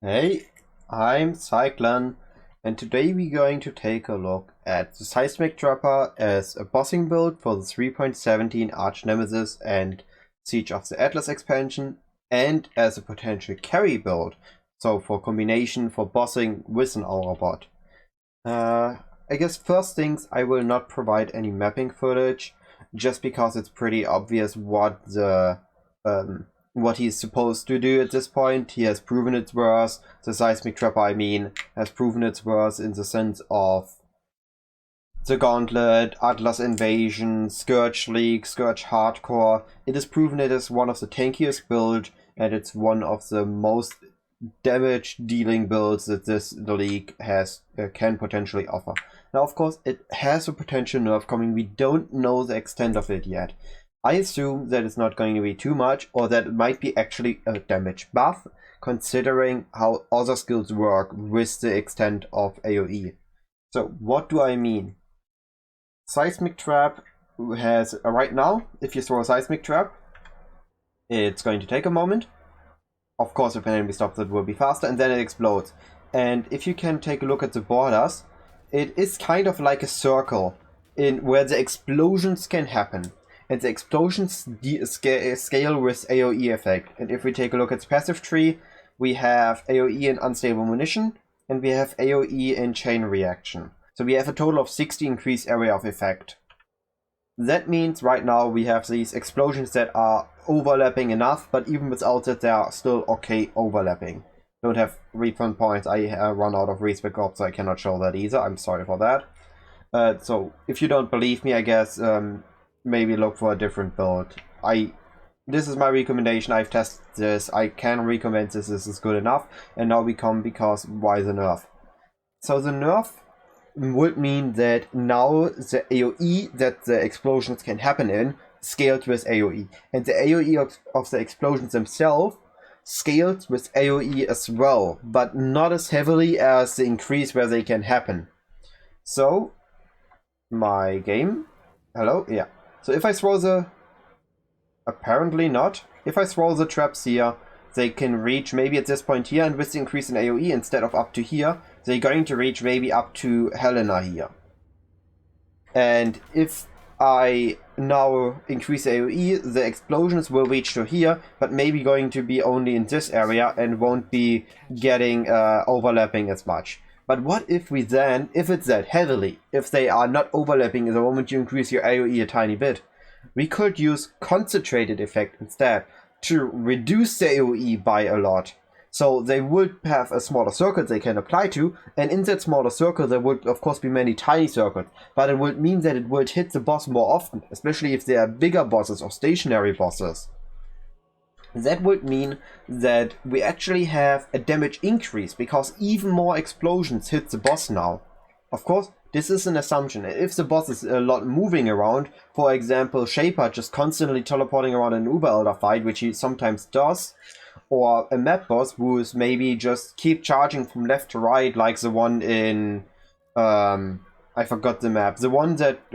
Hey, I'm Cyclon, and today we're going to take a look at the Seismic Trapper as a bossing build for the 3.17 ArchNemesis and Siege of the Atlas expansion, and as a potential carry build, so for combination for bossing with an Aura bot. I guess first things, I will not provide any mapping footage, just because it's pretty obvious what he's supposed to do at this point. He has proven its worth. The Seismic Trapper, I mean, has proven its worth in the sense of the Gauntlet, Atlas Invasion, Scourge League, Scourge Hardcore. It is proven it is one of the tankiest build, and it's one of the most damage dealing builds that the league can potentially offer. Now, of course, it has a potential nerf coming. We don't know the extent of it yet. I assume that it's not going to be too much, or that it might be actually a damage buff, considering how other skills work with the extent of AoE. So what do I mean? Seismic Trap has, right now, if you throw a Seismic Trap, it's going to take a moment. Of course, if an enemy stops, it will be faster, and then it explodes. And if you can take a look at the borders, it is kind of like a circle in where the explosions can happen. And the explosions scale with AoE effect. And if we take a look at the passive tree, we have AoE in unstable munition, and we have AoE in chain reaction. So we have a total of 60 increased area of effect. That means right now we have these explosions that are overlapping enough, but even without that, they are still okay overlapping. Don't have refund points. I run out of respec ops, so I cannot show that either. I'm sorry for that. So if you don't believe me, I guess maybe look for a different build. This is my recommendation. I've tested this. I can recommend this. This is good enough. And now we come because why the nerf? So the nerf would mean that now the AoE that the explosions can happen in scaled with AoE. And the AoE of the explosions themselves scaled with AoE as well, but not as heavily as the increase where they can happen. So, my game... Hello? Yeah. So if I throw the... Apparently not. If I throw the traps here, they can reach maybe at this point here, and with the increase in AoE, instead of up to here, they're going to reach maybe up to Helena here. And if I now increase AoE, the explosions will reach to here, but maybe going to be only in this area and won't be getting overlapping as much. But what if we then, if it's that heavily, if they are not overlapping the moment you increase your AoE a tiny bit, we could use concentrated effect instead to reduce the AoE by a lot. So they would have a smaller circle they can apply to, and in that smaller circle there would of course be many tiny circles, but it would mean that it would hit the boss more often, especially if they are bigger bosses or stationary bosses. That would mean that we actually have a damage increase, because even more explosions hit the boss now. Of course, this is an assumption. If the boss is a lot moving around, for example, Shaper just constantly teleporting around in an Uber Elder fight, which he sometimes does, or a map boss who is maybe just keep charging from left to right, like the one in... I forgot the map. The one that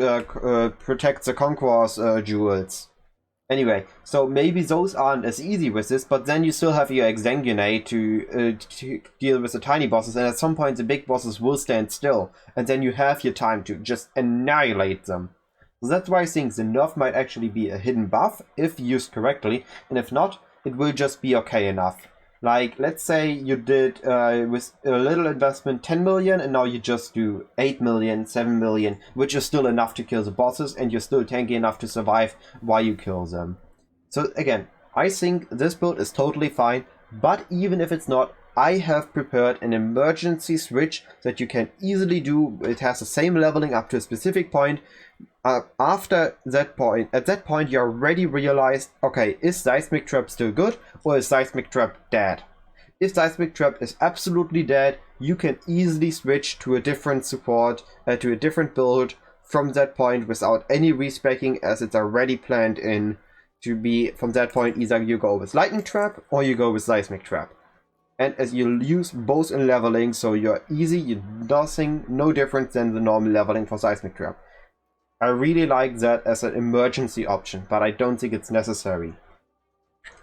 protects the Conqueror's jewels. Anyway, so maybe those aren't as easy with this, but then you still have your Exsanguinate to deal with the tiny bosses, and at some point the big bosses will stand still, and then you have your time to just annihilate them. So that's why I think the nerf might actually be a hidden buff, if used correctly, and if not, it will just be okay enough. Like, let's say you did, with a little investment, 10 million, and now you just do 8 million, 7 million, which is still enough to kill the bosses, and you're still tanky enough to survive while you kill them. So again, I think this build is totally fine, but even if it's not, I have prepared an emergency switch that you can easily do. It has the same leveling up to a specific point. After that point, at that point, you already realized, okay, is Seismic Trap still good, or is Seismic Trap dead? If Seismic Trap is absolutely dead, you can easily switch to a different support, to a different build from that point without any respecking, as it's already planned in to be, from that point, either you go with Lightning Trap or you go with Seismic Trap. And as you'll use both in leveling, so you're easy, you're nothing, no different than the normal leveling for Seismic Trap. I really like that as an emergency option, but I don't think it's necessary.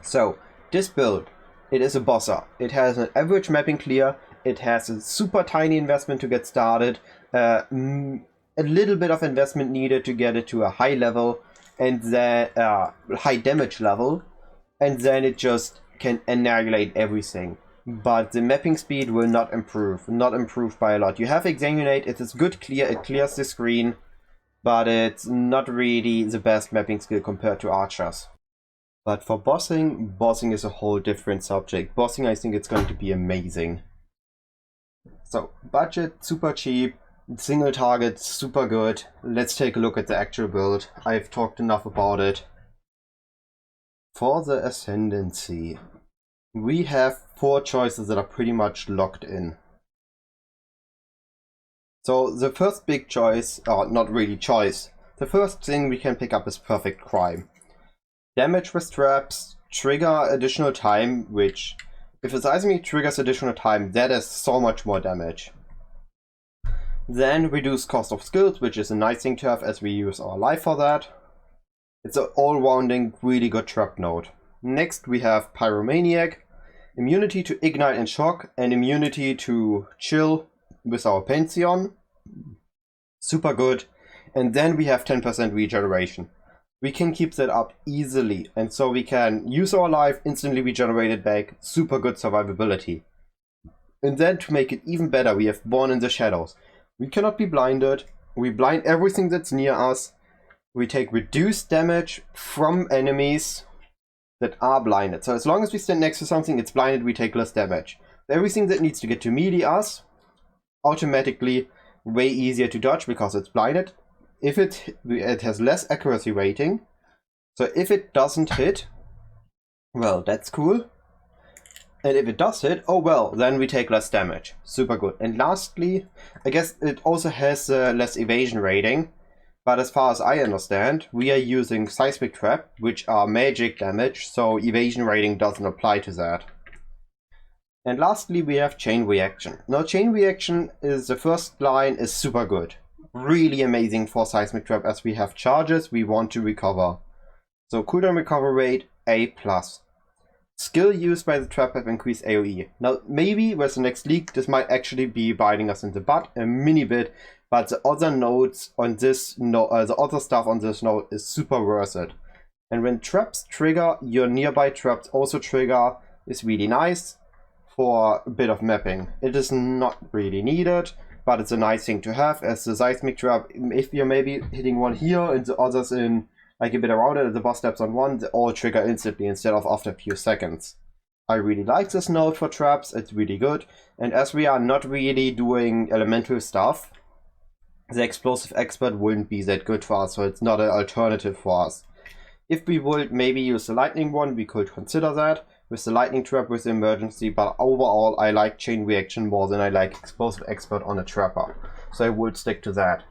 So, this build it is a bosser. It has an average mapping clear, it has a super tiny investment to get started, a little bit of investment needed to get it to a high level, and then high damage level, and then it just can annihilate everything. But the mapping speed will not improve by a lot. You have Exsanguinate, it is good clear, it clears the screen, but it's not really the best mapping skill compared to archers. But for bossing is a whole different subject. Bossing, I think it's going to be amazing. So, budget, super cheap, single target, super good. Let's take a look at the actual build. I've talked enough about it. For the Ascendency, we have 4 choices that are pretty much locked in. So the first big choice, or not really choice, the first thing we can pick up is Perfect Crime. Damage with traps, trigger additional time, which, if a Seismic triggers additional time, that is so much more damage. Then reduce cost of skills, which is a nice thing to have as we use our life for that. It's an all-rounding, really good trap node. Next we have Pyromaniac, immunity to ignite and shock, and immunity to chill with our Pantheon. Super good. And then we have 10% regeneration. We can keep that up easily, and so we can use our life, instantly regenerate it back, super good survivability. And then to make it even better, we have Born in the Shadows. We cannot be blinded, we blind everything that's near us, we take reduced damage from enemies that are blinded. So as long as we stand next to something it's blinded, we take less damage. Everything that needs to get to melee us, automatically way easier to dodge because it's blinded. If it has less accuracy rating, so if it doesn't hit, well, that's cool. And if it does hit, oh well, then we take less damage. Super good. And lastly, I guess it also has less evasion rating, but as far as I understand, we are using Seismic Trap, which are magic damage, so evasion rating doesn't apply to that. And lastly, we have Chain Reaction. Now, Chain Reaction is the first line is super good. Really amazing for Seismic Trap, as we have charges we want to recover. So cooldown recovery rate A+. Skill used by the trap have increased AoE. Now maybe with the next leak this might actually be biting us in the butt a mini bit, but the other nodes on this node, the other stuff on this node is super worth it. And when traps trigger, your nearby traps also trigger is really nice for a bit of mapping. It is not really needed, but it's a nice thing to have as the Seismic Trap. If you're maybe hitting one here and the others in like a bit around it, and the boss steps on one, they all trigger instantly instead of after a few seconds. I really like this node for traps, it's really good. And as we are not really doing elemental stuff, the Explosive Expert wouldn't be that good for us, so it's not an alternative for us. If we would maybe use the lightning one, we could consider that with the lightning trap with the emergency, but overall I like Chain Reaction more than I like Explosive Expert on a trapper, so I would stick to that.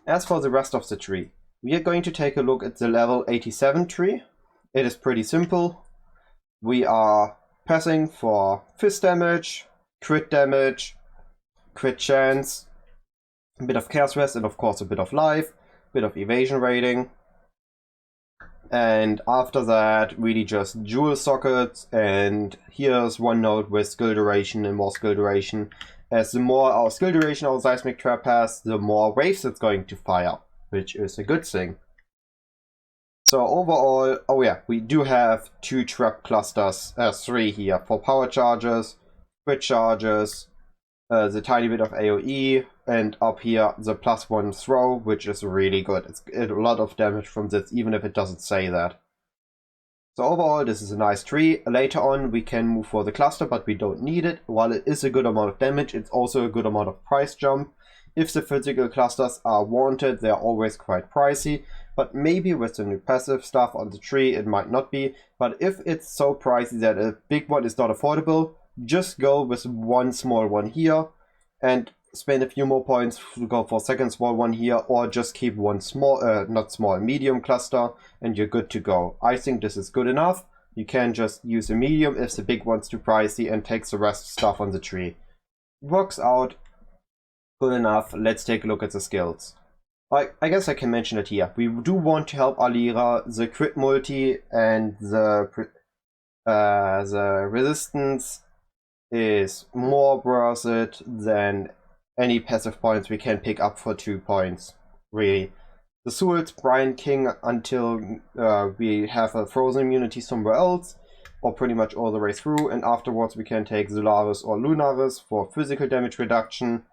As for the rest of the tree, we are going to take a look at the level 87 tree. It is pretty simple. We are passing for fist damage, crit chance, a bit of Chaos Rest, and of course a bit of life, a bit of evasion rating. And after that, really just jewel sockets, and here's one node with skill duration and more skill duration. As the more our skill duration our Seismic Trap has, the more waves it's going to fire, which is a good thing. So overall, oh yeah, we do have 2 trap clusters, 3 here, for power charges, crit charges, the tiny bit of AoE, and up here the +1 throw, which is really good. It's a lot of damage from this, even if it doesn't say that. So overall, this is a nice tree. Later on, we can move for the cluster, but we don't need it. While it is a good amount of damage, it's also a good amount of price jump. If the physical clusters are wanted, they're always quite pricey, but maybe with the new passive stuff on the tree, it might not be. But if it's so pricey that a big one is not affordable, just go with one small one here and spend a few more points to go for a second small one here, or just keep one small, not small, medium cluster, and you're good to go. I think this is good enough. You can just use a medium if the big one's too pricey and takes the rest stuff on the tree. Works out good enough. Let's take a look at the skills. I guess I can mention it here. We do want to help Alira. The crit multi and the The resistance is more worth it than any passive points we can pick up for 2 points, really. The Souls, Brian King until we have a frozen immunity somewhere else, or pretty much all the way through, and afterwards we can take Solaris or Lunaris for physical damage reduction.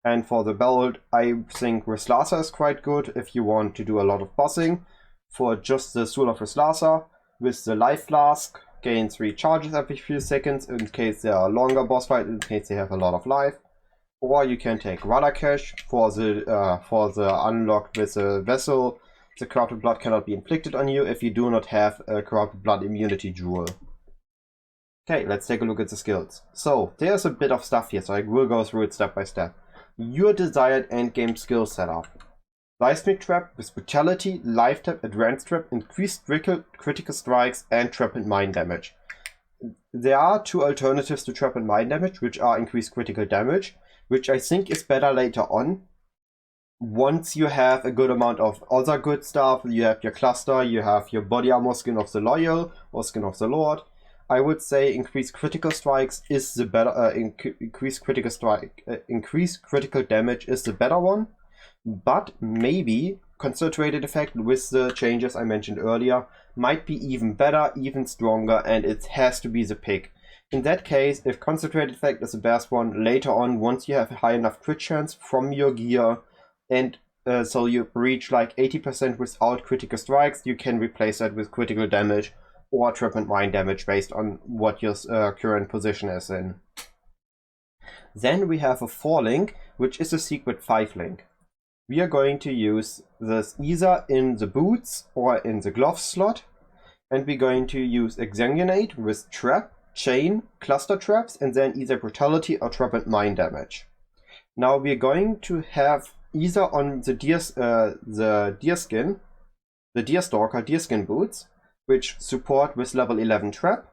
And for the belt, I think Rislasa is quite good if you want to do a lot of bossing. For just the Soul of Rislasa, with the Life Flask, gain 3 charges every few seconds in case there are longer boss fights, in case they have a lot of life. Or you can take Radakesh for the unlocked with the vessel. The corrupted blood cannot be inflicted on you if you do not have a corrupted blood immunity jewel. Okay, let's take a look at the skills. So there's a bit of stuff here, so I will go through it step by step. Your desired endgame skill setup. Seismic Trap with Brutality, Life Tap, Advanced Trap, Increased Critical Strikes, and Trap and Mine Damage. There are 2 alternatives to Trap and Mine Damage, which are Increased Critical Damage, which I think is better later on. Once you have a good amount of other good stuff, you have your Cluster, you have your Body Armor Skin of the Loyal, or Skin of the Lord. I would say Increased Critical Strikes is the better, Increased Critical Damage is the better one. But maybe Concentrated Effect with the changes I mentioned earlier might be even better, even stronger, and it has to be the pick. In that case, if Concentrated Effect is the best one, later on, once you have a high enough crit chance from your gear, and so you reach like 80% without critical strikes, you can replace that with critical damage or trap and mine damage based on what your current position is in. Then we have a 4 link, which is a secret 5 link. We are going to use this either in the boots or in the gloves slot, and we're going to use Exsanguinate with Trap, Chain, Cluster Traps, and then either Brutality or Trap and Mine damage. Now we're going to have either on the Deerskin boots, which support with level 11 Trap.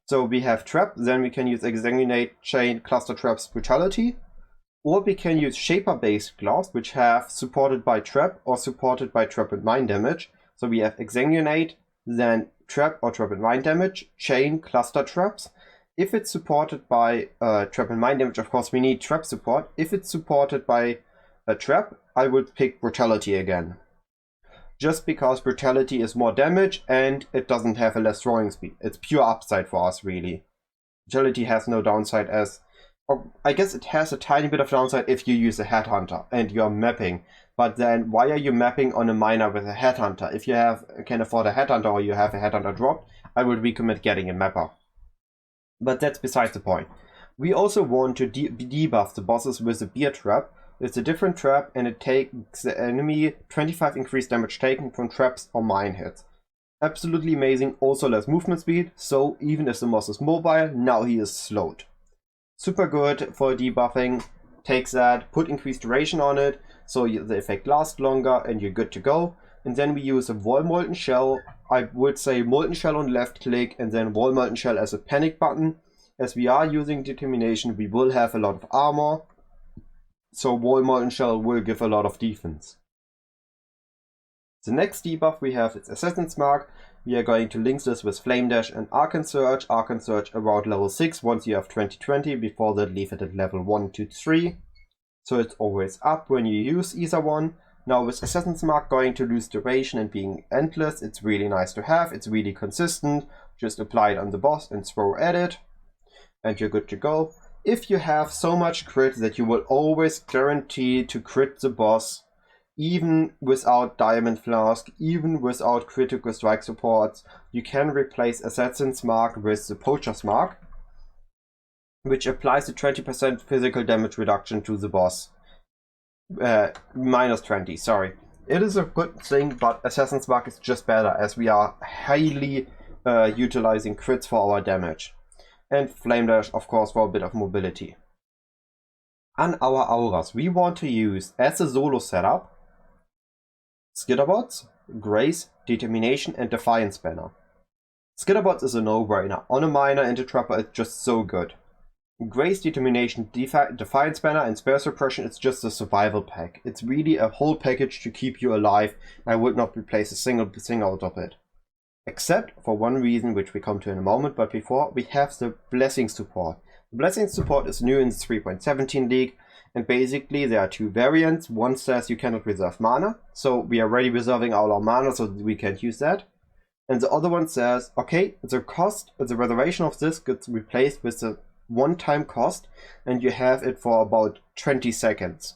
So we have Trap, then we can use Exsanguinate, Chain, Cluster Traps, Brutality. Or we can use Shaper-based gloves, which have supported by Trap or supported by Trap and Mine damage. So we have Exsanguinate, then Trap or Trap and Mine damage, Chain, Cluster Traps. If it's supported by Trap and Mine damage, of course we need Trap support. If it's supported by a Trap, I would pick Brutality again. Just because Brutality is more damage and it doesn't have a less throwing speed. It's pure upside for us, really. Brutality has no downside as... I guess it has a tiny bit of downside if you use a Headhunter and you're mapping. But then why are you mapping on a miner with a Headhunter? If you can afford a Headhunter or you have a Headhunter dropped, I would recommend getting a mapper. But that's besides the point. We also want to debuff the bosses with a Beer Trap. It's a different trap and it takes the enemy 25 increased damage taken from traps or mine hits. Absolutely amazing, also less movement speed, so even if the boss is mobile, now he is slowed. Super good for debuffing. Takes that, put increased duration on it, so the effect lasts longer and you're good to go. And then we use a Wall Molten Shell. I would say Molten Shell on left click and then Wall Molten Shell as a panic button. As we are using Determination, we will have a lot of armor. So Wall Molten Shell will give a lot of defense. The next debuff we have is Assassin's Mark. We are going to link this with Flame Dash and Arcane Surge. Arcane Surge around level 6 once you have 2020. Before that, leave it at level 1 to 3. So it's always up when you use either one. Now with Assassin's Mark going to lose duration and being endless, it's really nice to have. It's really consistent. Just apply it on the boss and throw at it. And you're good to go. If you have so much crit that you will always guarantee to crit the boss, even without Diamond Flask, even without critical strike supports, you can replace Assassin's Mark with the Poacher's Mark, which applies a 20% physical damage reduction to the boss. Minus 20, sorry. It is a good thing, but Assassin's Mark is just better, as we are highly utilizing crits for our damage. And Flame Dash, of course, for a bit of mobility. On our auras, we want to use, as a solo setup, Skitterbots, Grace, Determination, and Defiance banner. Skitterbots is a no-brainer. On a miner and a trapper, it's just so good. Grace, Determination, Defiance banner, and Spare Suppression, it's just a survival pack. It's really a whole package to keep you alive. I would not replace a single thing out of it. except for one reason, which we come to in a moment, but before, we have the blessing support. The blessing support is new in the 3.17 league, and basically there are two variants. One says you cannot reserve mana, so we are already reserving all our mana, so we can't use that. And the other one says, okay, the reservation of this gets replaced with the one-time cost, and you have it for about 20 seconds.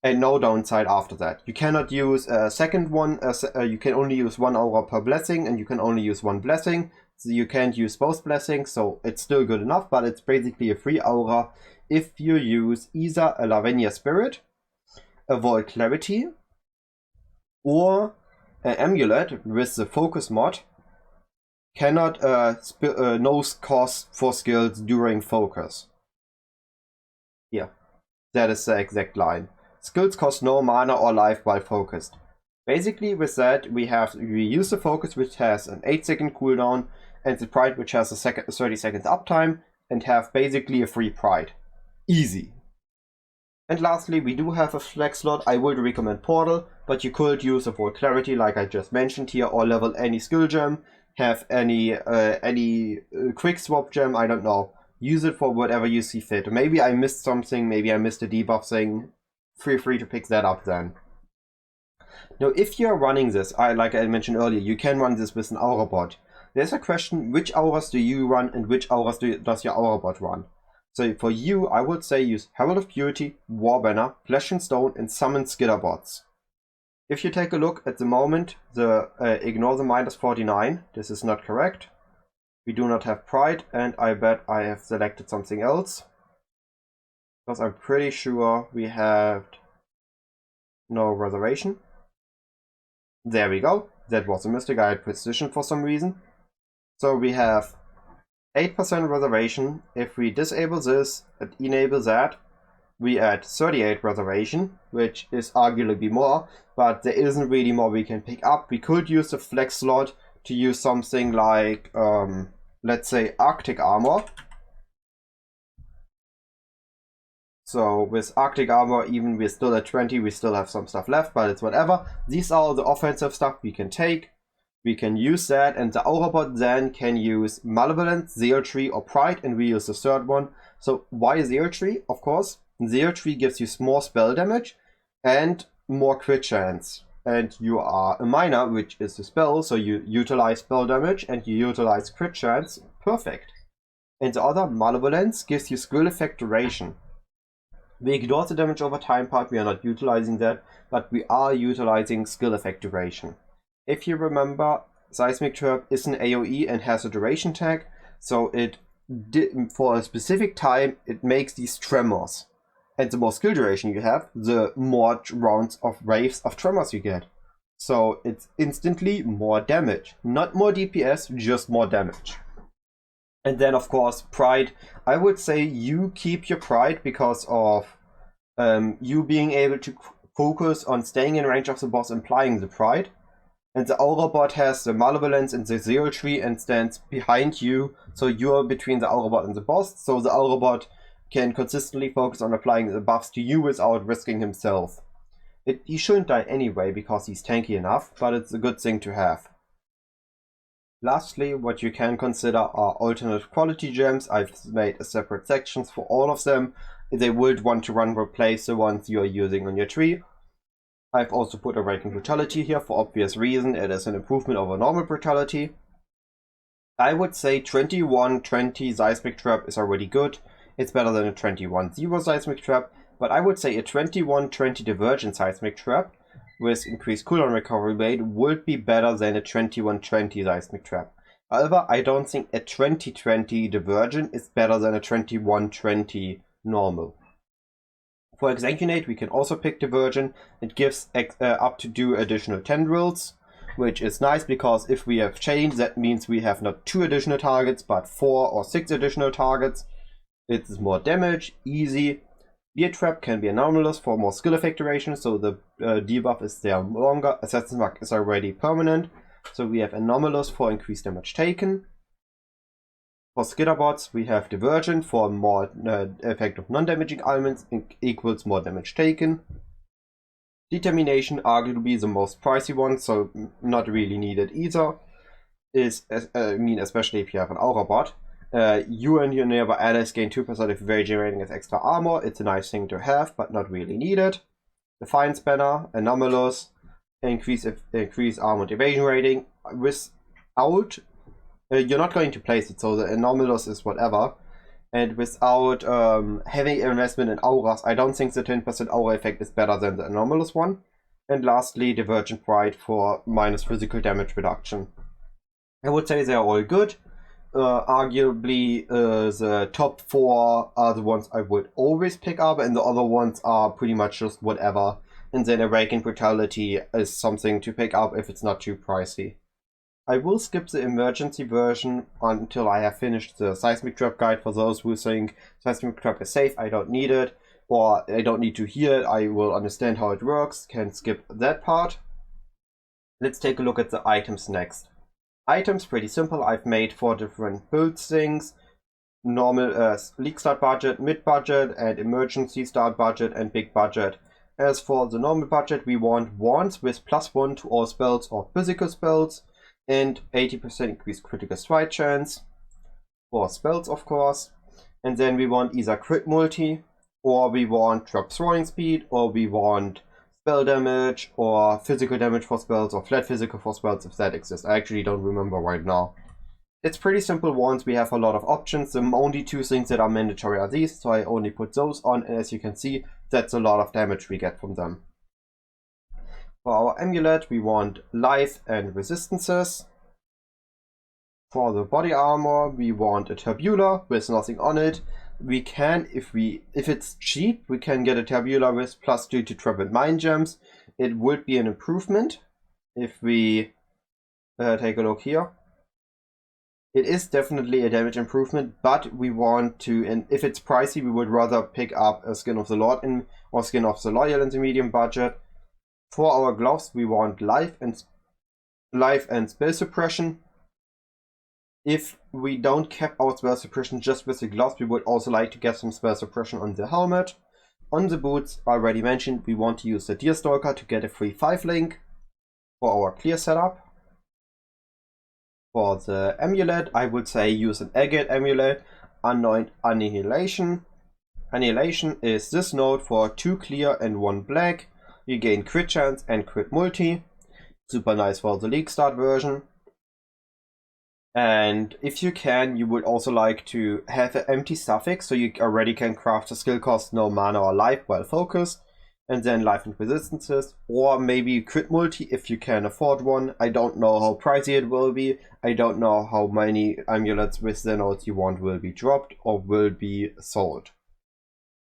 And no downside after that. You cannot use a second one, you can only use 1 aura per blessing, and you can only use one blessing. So you can't use both blessings, so it's still good enough, but it's basically a free aura if you use either a Lavenia Spirit, a Void Clarity, or an Amulet with the Focus mod. Cannot no cost for skills during focus. Yeah, that is the exact line. Skills cost no mana or life while focused. Basically with that we use the focus, which has an 8-second cooldown, and the pride, which has a 30 seconds uptime, and have basically a free pride. Easy. And lastly, we do have a flex slot. I would recommend Portal, but you could use a Void Clarity like I just mentioned here, or level any skill gem, have any quick swap gem, I don't know. Use it for whatever you see fit. Maybe I missed something, maybe I missed a debuff thing. Feel free to pick that up then. Now, if you're running this, like I mentioned earlier, you can run this with an Aura bot. There's a question, which auras do you run and which auras does your Aura bot run? So for you, I would say use Herald of Purity, Warbanner, Flesh and Stone, and Summon Skiller bots. If you take a look at the moment, ignore the minus 49, this is not correct. We do not have Pride, and I bet I have selected something else. Because I'm pretty sure we have no reservation. There we go. That was a mistake. I had precision for some reason. So we have 8% reservation. If we disable this and enable that, we add 38 reservation, which is arguably more, but there isn't really more we can pick up. We could use the flex slot to use something like, let's say, Arctic Armor. So with Arctic Armor, even we're still at 20, we still have some stuff left, but it's whatever. These are all the offensive stuff we can take. We can use that, and the Aura bot then can use Malevolence, Zealotry, or Pride, and we use the third one. So why Zealotry? Of course, Zealotry gives you more spell damage and more crit chance. And you are a miner, which is the spell, so you utilize spell damage and you utilize crit chance. Perfect. And the other, Malevolence, gives you skill effect duration. We ignore the damage over time part, we are not utilizing that, but we are utilizing skill effect duration. If you remember, Seismic Trap is an AoE and has a duration tag, so for a specific time it makes these tremors. And the more skill duration you have, the more rounds of waves of tremors you get. So it's instantly more damage. Not more DPS, just more damage. And then of course Pride, I would say you keep your Pride because of you being able to focus on staying in range of the boss, implying the Pride. And the Aura bot has the Malevolence and the Zealotry and stands behind you, so you're between the Aura bot and the boss, so the Aura bot can consistently focus on applying the buffs to you without risking himself. He shouldn't die anyway because he's tanky enough, but it's a good thing to have. Lastly, what you can consider are alternate quality gems. I've made a separate sections for all of them. They would want to replace the ones you are using on your tree. I've also put Awakened Brutality here for obvious reason. It is an improvement over normal Brutality. I would say 21-20 Seismic Trap is already good. It's better than a 21-0 Seismic Trap, but I would say a 21-20 Divergent Seismic Trap with increased cooldown recovery rate would be better than a 21-20 Seismic Trap. However, I don't think a 20-20 Divergent is better than a 21-20 normal. For Exsanguinate, we can also pick Divergent. It gives up to 2 additional tendrils, which is nice because if we have Chain, that means we have not 2 additional targets, but 4 or 6 additional targets. It's more damage, easy. Beard Trap can be anomalous for more skill effect duration, so the debuff is there longer. Assassin's Mark is already permanent, so we have anomalous for increased damage taken. For Skitterbots, we have Divergent for more effect of non-damaging elements equals more damage taken. Determination, arguably the most pricey one, so not really needed either. is, I mean, especially if you have an Aura bot, you and your nearby allies gain 2% of evasion rating as extra armor. It's a nice thing to have, but not really needed. Defiance banner, anomalous, increase armor and evasion rating. Without, you're not going to place it, so the anomalous is whatever. And without heavy investment in auras, I don't think the 10% aura effect is better than the anomalous one. And lastly, Divergent Pride for minus physical damage reduction. I would say they are all good. Arguably, the top 4 are the ones I would always pick up, and the other ones are pretty much just whatever. And then Awakened Brutality is something to pick up if it's not too pricey. I will skip the emergency version until I have finished the Seismic Trap guide. For those who think Seismic Trap is safe, I don't need it, or I don't need to hear it, I will understand how it works, can skip that part. Let's take a look at the items next. Items, pretty simple. I've made 4 different build things. Normal league start budget, mid budget, and emergency start budget, and big budget. As for the normal budget, we want wands with +1 to all spells or physical spells, and 80% increased critical strike chance, for spells of course. And then we want either crit multi, or we want drop throwing speed, or we want spell damage, or physical damage for spells, or flat physical for spells if that exists. I actually don't remember right now. It's pretty simple wands, we have a lot of options. The only 2 things that are mandatory are these, so I only put those on, and as you can see, that's a lot of damage we get from them. For our amulet, we want life and resistances. For the body armor, we want a tabula with nothing on it. We can, if it's cheap, we can get a tabula with +2 to trap and mind gems. It would be an improvement if we take a look here. It is definitely a damage improvement, but we want to, and if it's pricey, we would rather pick up a Skin of the Lord or Skin of the Loyal in the medium budget. For our gloves, we want life and spell suppression. If we don't cap our spell suppression just with the gloves, we would also like to get some spell suppression on the helmet. On the boots, I already mentioned, we want to use the Deerstalker to get a free 5 link for our clear setup. For the amulet, I would say use an agate amulet, Anoint Annihilation. Annihilation is this node for 2 clear and 1 black. You gain crit chance and crit multi. Super nice for the league start version. And if you can, you would also like to have an empty suffix, so you already can craft a skill cost no mana or life while focused, and then life and resistances, or maybe crit multi if you can afford one. I don't know how pricey it will be. I don't know how many amulets with the nodes you want will be dropped or will be sold.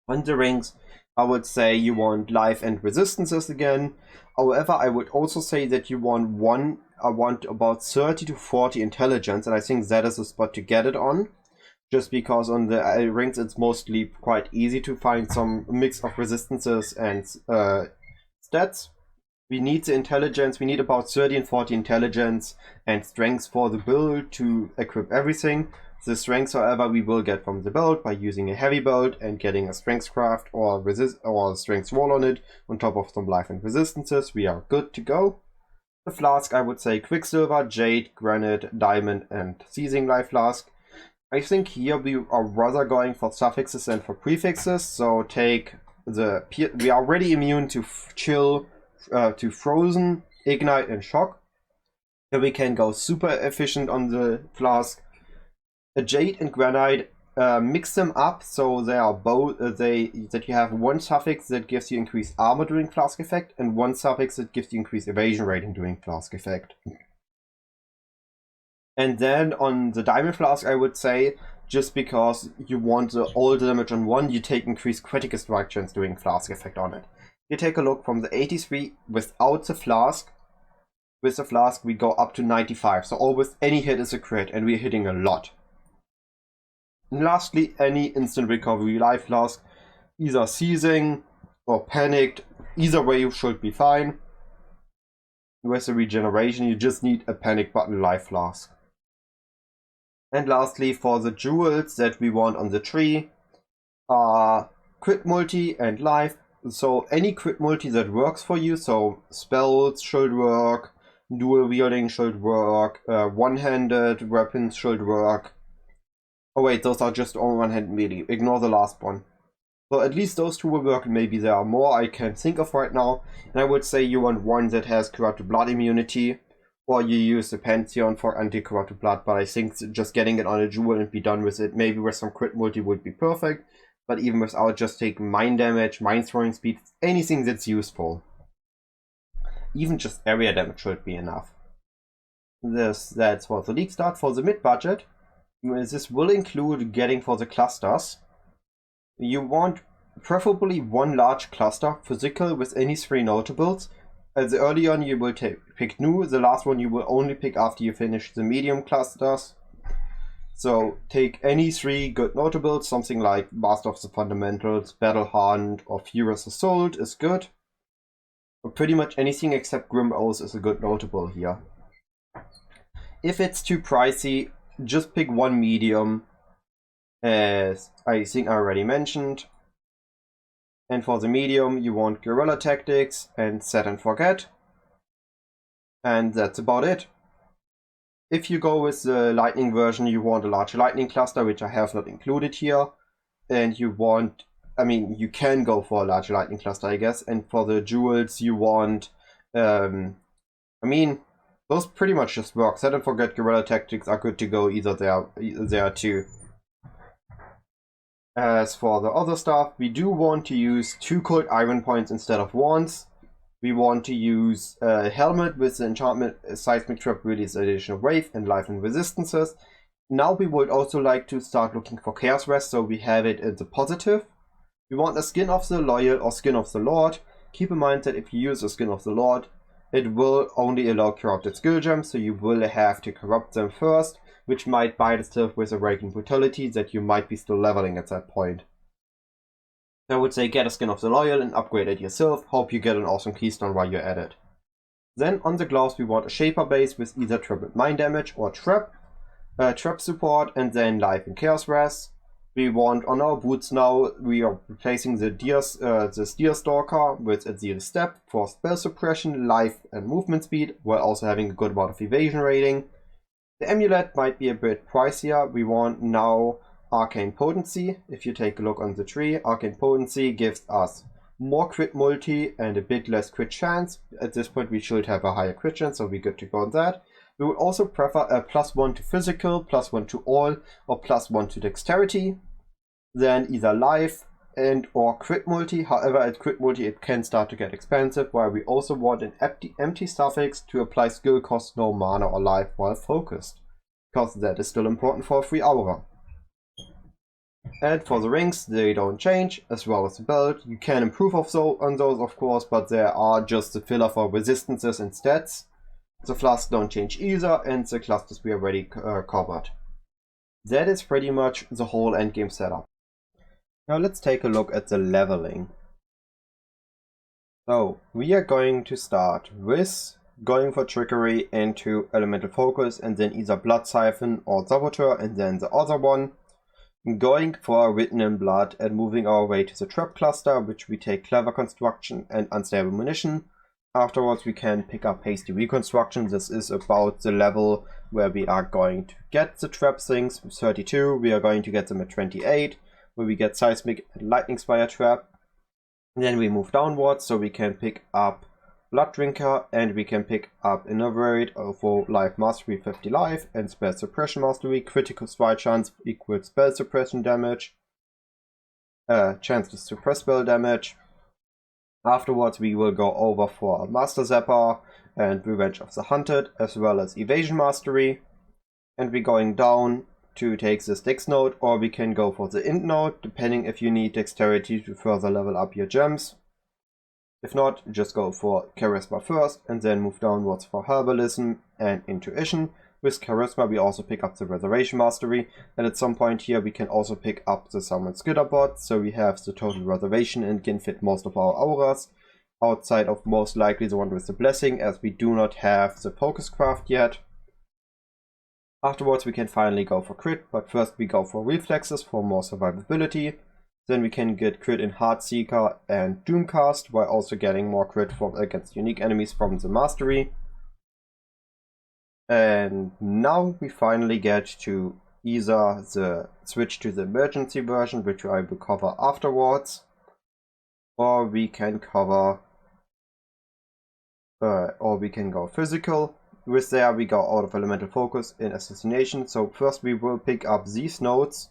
On the rings, I would say you want life and resistances again. However, I would also say that you want about 30 to 40 intelligence, and I think that is the spot to get it on. Just because on the rings it's mostly quite easy to find some mix of resistances and stats. We need the intelligence, we need about 30 and 40 intelligence and strength for the build to equip everything. The strength, however, we will get from the build by using a heavy build and getting a strength craft or strength roll on it, on top of some life and resistances. We are good to go. The flask, I would say Quicksilver, Jade, Granite, Diamond, and Seizing Life Flask. I think here we are rather going for suffixes than for prefixes, so take the... We are already immune to Chill, to Frozen, Ignite, and Shock. Here we can go super efficient on the flask. A Jade and Granite, mix them up so they are both that you have one suffix that gives you increased armor during flask effect and one suffix that gives you increased evasion rating during flask effect. And then on the Diamond Flask, I would say, just because you want all the damage on one, you take increased critical strike chance during flask effect on it. You take a look from the 83 without the flask. With the flask we go up to 95, so almost any hit is a crit and we're hitting a lot. And lastly, any instant recovery life flask, either seizing or panicked, either way you should be fine. With the regeneration you just need a panic button life flask. And lastly, for the jewels that we want on the tree are crit multi and life. So any crit multi that works for you, so spells should work, dual wielding should work, one-handed weapons should work. Oh wait, those are just all one-handed melee, ignore the last one. So at least those two will work, and maybe there are more I can think of right now. And I would say you want one that has corrupted blood immunity, or you use the Pantheon for anti-corrupted blood, but I think just getting it on a jewel and be done with it, maybe with some crit multi would be perfect, but even without, just take mind damage, mind throwing speed, anything that's useful. Even just area damage should be enough. That's for the league start. For the mid-budget, this will include getting for the clusters. You want preferably one large cluster, physical, with any 3 notables. The early on you will pick new, the last one you will only pick after you finish the medium clusters. So take any 3 good notables, something like Master of the Fundamentals, Battle Hunt, or Furious Assault is good. But pretty much anything except Grim Oath is a good notable here. If it's too pricey, just pick one medium, as I think I already mentioned. And for the medium, you want Guerrilla Tactics and Set and Forget. And that's about it. If you go with the Lightning version, you want a large Lightning cluster, which I have not included here. And you want, I mean, you can go for a large Lightning cluster, I guess. And for the jewels, you want, I mean, those pretty much just work. Set and Forget, Guerrilla Tactics are good to go either there too. As for the other stuff, we do want to use 2 cold iron points instead of wands. We want to use a helmet with the enchantment Seismic Trap release additional wave and life and resistances. Now we would also like to start looking for Chaos Rest, so we have it in the positive. We want a Skin of the Loyal or Skin of the Lord. Keep in mind that if you use a Skin of the Lord, it will only allow corrupted skill gems, so you will have to corrupt them first, which might bite itself with a Raging Brutality that you might be still leveling at that point. I would say get a Skin of the Loyal and upgrade it yourself, hope you get an awesome keystone while you're at it. Then on the gloves we want a Shaper base with either triple mind damage or trap support, and then life and chaos rest. We want on our boots now, we are replacing the Deer Stalker with a Zeal Step for spell suppression, life and movement speed, while also having a good amount of evasion rating. The amulet might be a bit pricier. We want now Arcane Potency. If you take a look on the tree, Arcane Potency gives us more crit multi and a bit less crit chance. At this point we should have a higher crit chance, so we're good to go on that. We would also prefer a +1 to physical, +1 to all, or +1 to dexterity. Then either life and or crit multi. However, at crit multi it can start to get expensive, while we also want an empty suffix to apply skill cost no mana or life while focused, because that is still important for a free aura. And for the rings, they don't change, as well as the belt. You can improve on those of course, but they are just the filler for resistances and stats. The flasks don't change either, and the clusters we already covered. That is pretty much the whole endgame setup. Now let's take a look at the leveling. So we are going to start with going for Trickery into Elemental Focus, and then either Blood Siphon or Saboteur, and then the other one. Going for Written in Blood and moving our way to the Trap Cluster, which we take Clever Construction and Unstable Munition. Afterwards we can pick up Hasty Reconstruction. This is about the level where we are going to get the trap things. 32, we are going to get them at 28, where we get Seismic and Lightning Spire Trap. And then we move downwards, so we can pick up Blood Drinker, and we can pick up Innervate for Life Mastery 50 life, and Spell Suppression Mastery. Critical Strike Chance equals Spell Suppression damage. Chance to suppress spell damage. Afterwards we will go over for Master Zapper and Revenge of the Hunted, as well as Evasion Mastery. And we're going down to take this Dex node, or we can go for the Int node, depending if you need Dexterity to further level up your gems. If not, just go for Charisma first, and then move downwards for Herbalism and Intuition. With Charisma we also pick up the Reservation Mastery, and at some point here we can also pick up the Summon Skitterbot, so we have the total Reservation and can fit most of our auras, outside of most likely the one with the Blessing, as we do not have the Focus Craft yet. Afterwards we can finally go for Crit, but first we go for Reflexes for more survivability. Then we can get crit in Heartseeker and Doomcast, while also getting more crit against unique enemies from the Mastery. And now we finally get to either the switch to the emergency version, which I will cover afterwards, or we can cover, or we can go physical. With there we go out of elemental focus in assassination. So first we will pick up these nodes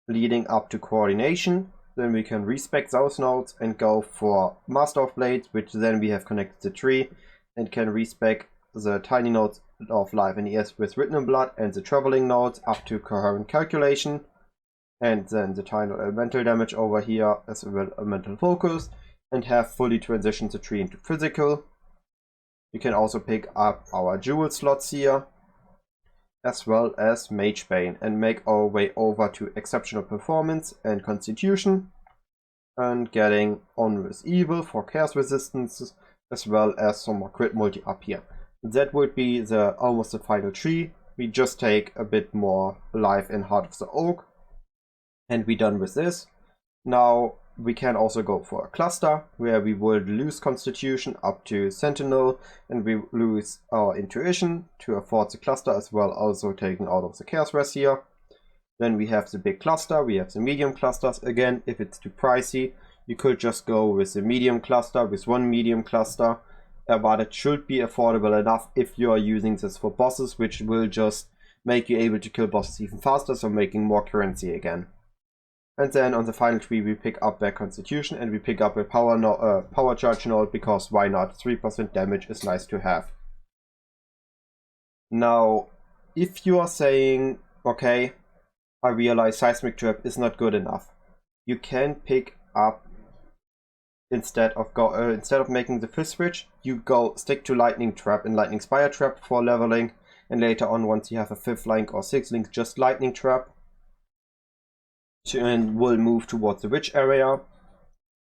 leading up to coordination. Then we can respec those nodes and go for Master of Blades, which then we have connected the tree, and can respec the tiny nodes of Life and ES with Written in Blood and the traveling nodes up to coherent calculation. And then the tiny elemental damage over here as well elemental focus, and have fully transitioned the tree into physical. You can also pick up our jewel slots here, as well as Mage Bane, and make our way over to Exceptional Performance and Constitution, and getting On with Evil for Chaos Resistances, as well as some more crit multi up here. That would be almost the final tree. We just take a bit more life in Heart of the Oak, and we're done with this. Now we can also go for a cluster, where we will lose Constitution up to Sentinel, and we lose our Intuition to afford the cluster as well, also taking out of the Chaos Res here. Then we have the big cluster, we have the medium clusters. Again, if it's too pricey, you could just go with the medium cluster, with one medium cluster, but it should be affordable enough if you are using this for bosses, which will just make you able to kill bosses even faster, so making more currency again. And then on the final tree we pick up their Constitution, and we pick up a power charge node, because why not? 3% damage is nice to have. Now, if you are saying, okay, I realize Seismic Trap is not good enough, you can pick up, instead of making the fifth switch, you stick to Lightning Trap and Lightning Spire Trap for leveling, and later on, once you have a 5th link or 6th link, just Lightning Trap. And we'll move towards the witch area.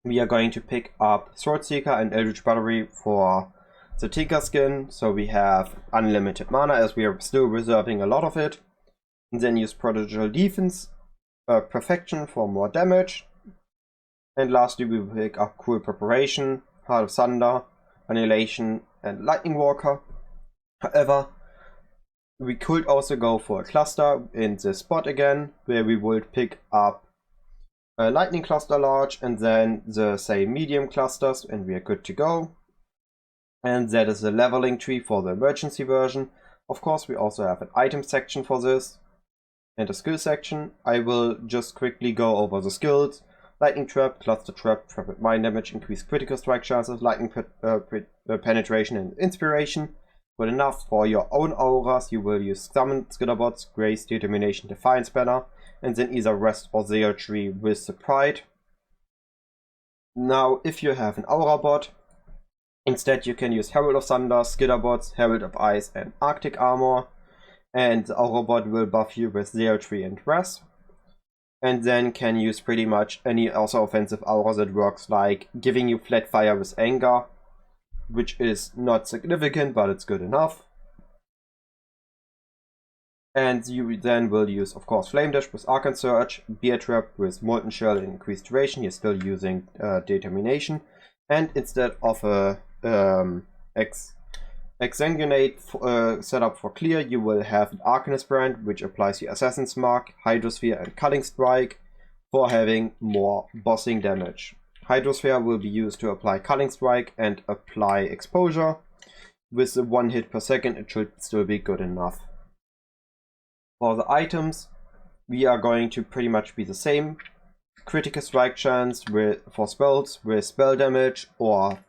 We are going to pick up Swordseeker and Eldritch Battery for the Tinkerskin, so we have unlimited mana, as we are still reserving a lot of it. And then use Prodigal Defense, Perfection for more damage. And lastly we will pick up Cruel Preparation, Heart of Thunder, Annihilation and Lightning Walker. However, we could also go for a cluster in this spot again, where we would pick up a Lightning Cluster Large and then the same medium clusters, and we are good to go. And that is the leveling tree for the emergency version. Of course, we also have an item section for this and a skill section. I will just quickly go over the skills. Lightning Trap, Cluster Trap, Trap with Mind Damage, Increased Critical Strike Chances, Lightning Penetration and Inspiration. Good enough. For your own auras, you will use Summon, Skitterbots, Grace, Determination, Defiance banner, and then either Rest or Zeal Tree with the Pride. Now, if you have an aura bot, instead you can use Herald of Thunder, Skitterbots, Herald of Ice, and Arctic Armor, and the aura bot will buff you with Zeal Tree and Rest. And then can use pretty much any also offensive aura that works, like giving you Flat Fire with Anger, which is not significant, but it's good enough. And you then will use, of course, Flame Dash with Arcane Surge, Bear Trap with Molten Shell and Increased Duration. You're still using Determination. And instead of a Exsanguinate setup for clear, you will have an Arcanist brand, which applies the Assassin's Mark, Hydrosphere and Culling Strike for having more bossing damage. Hydrosphere will be used to apply Culling Strike and apply Exposure. With the 1 hit per second, it should still be good enough. For the items, we are going to pretty much be the same. Critical Strike chance for spells with spell damage or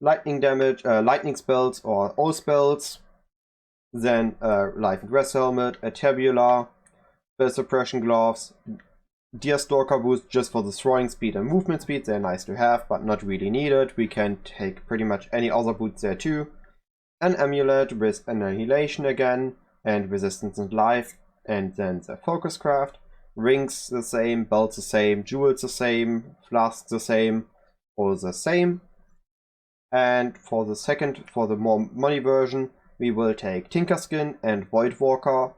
lightning damage, lightning spells or all spells. Then Life and Rest Helmet, a Tabula, Spell Suppression Gloves, Deer Stalker boost just for the throwing speed and movement speed. They're nice to have, but not really needed. We can take pretty much any other boots there too. An Amulet with Annihilation again, and Resistance and Life, and then the Focus Craft. Rings the same, belts the same, jewels the same, flasks the same, all the same. And for the more money version, we will take Tinkerskin and Voidwalker.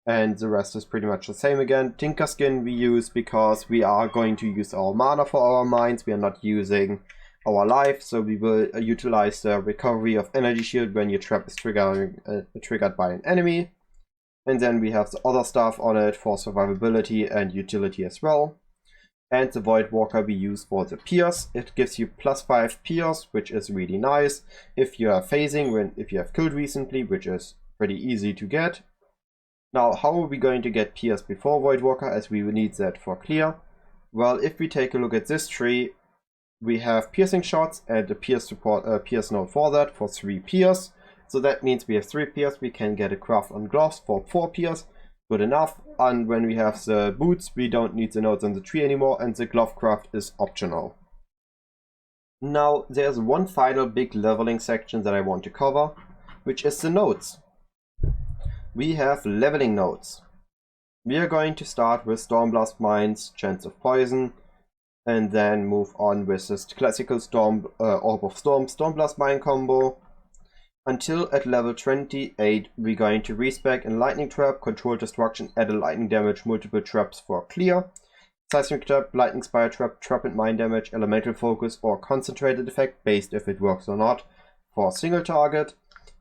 And the rest is pretty much the same again. Tinkerskin we use because we are going to use our mana for our mines. We are not using our life, so we will utilize the recovery of energy shield when your trap is triggered by an enemy. And then we have the other stuff on it for survivability and utility as well. And the Void Walker we use for the pierce. It gives you +5 pierce, which is really nice if you are phasing, if you have killed recently, which is pretty easy to get. Now, how are we going to get pierce before Void Walker, as we need that for clear? Well, if we take a look at this tree, we have piercing shots and a pierce support, pierce node for that for 3 pierce. So that means we have 3 pierce. We can get a craft on gloves for 4 pierce. Good enough. And when we have the boots, we don't need the nodes on the tree anymore, and the glove craft is optional. Now, there's one final big leveling section that I want to cover, which is the nodes. We have leveling nodes. We are going to start with Stormblast Mines, Chance of Poison, and then move on with this classical Orb of Storm, Stormblast Mine combo. Until at level 28, we're going to respec in Lightning Trap, Control Destruction, add a lightning damage, multiple traps for clear. Seismic Trap, Lightning Spire Trap, Trap and Mine Damage, Elemental Focus or Concentrated Effect, based if it works or not, for single target.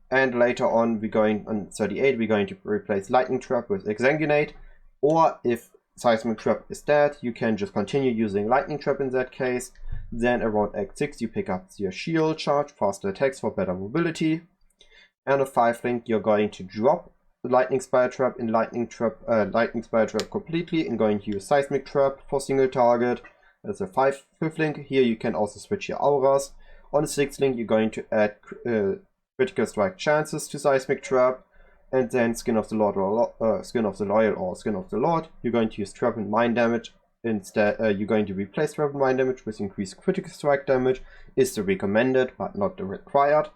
And later on, on 38, we're going to replace Lightning Trap with Exsanguinate. Or if Seismic Trap is dead, you can just continue using Lightning Trap in that case. Then around Act 6, you pick up your shield charge, faster attacks for better mobility. And a 5 link, you're going to drop the Lightning Spire Trap in Lightning Spire Trap completely and going to use Seismic Trap for single target. That's a 5th link. Here you can also switch your auras. On the 6th link, you're going to add critical strike chances to Seismic Trap. And then Skin of the Lord or Skin of the Loyal or Skin of the Lord, you're going to use Trap and Mine Damage. Instead, you're going to replace Trap and Mine Damage with increased critical strike damage. Is the recommended, but not the required.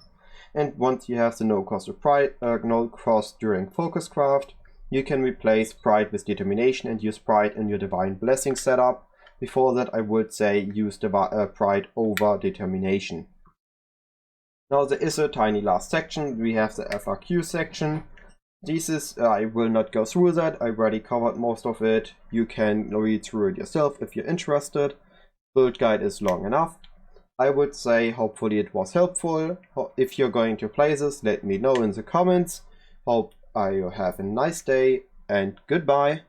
And once you have the no cost of pride, no cost during focus craft, you can replace Pride with Determination and use Pride in your Divine Blessing setup. Before that, I would say use Pride over Determination. Now there is a tiny last section. We have the FAQ section. I will not go through that. I already covered most of it. You can read through it yourself if you're interested. Build guide is long enough. I would say hopefully it was helpful. If you're going to play this, let me know in the comments. Hope you have a nice day and goodbye.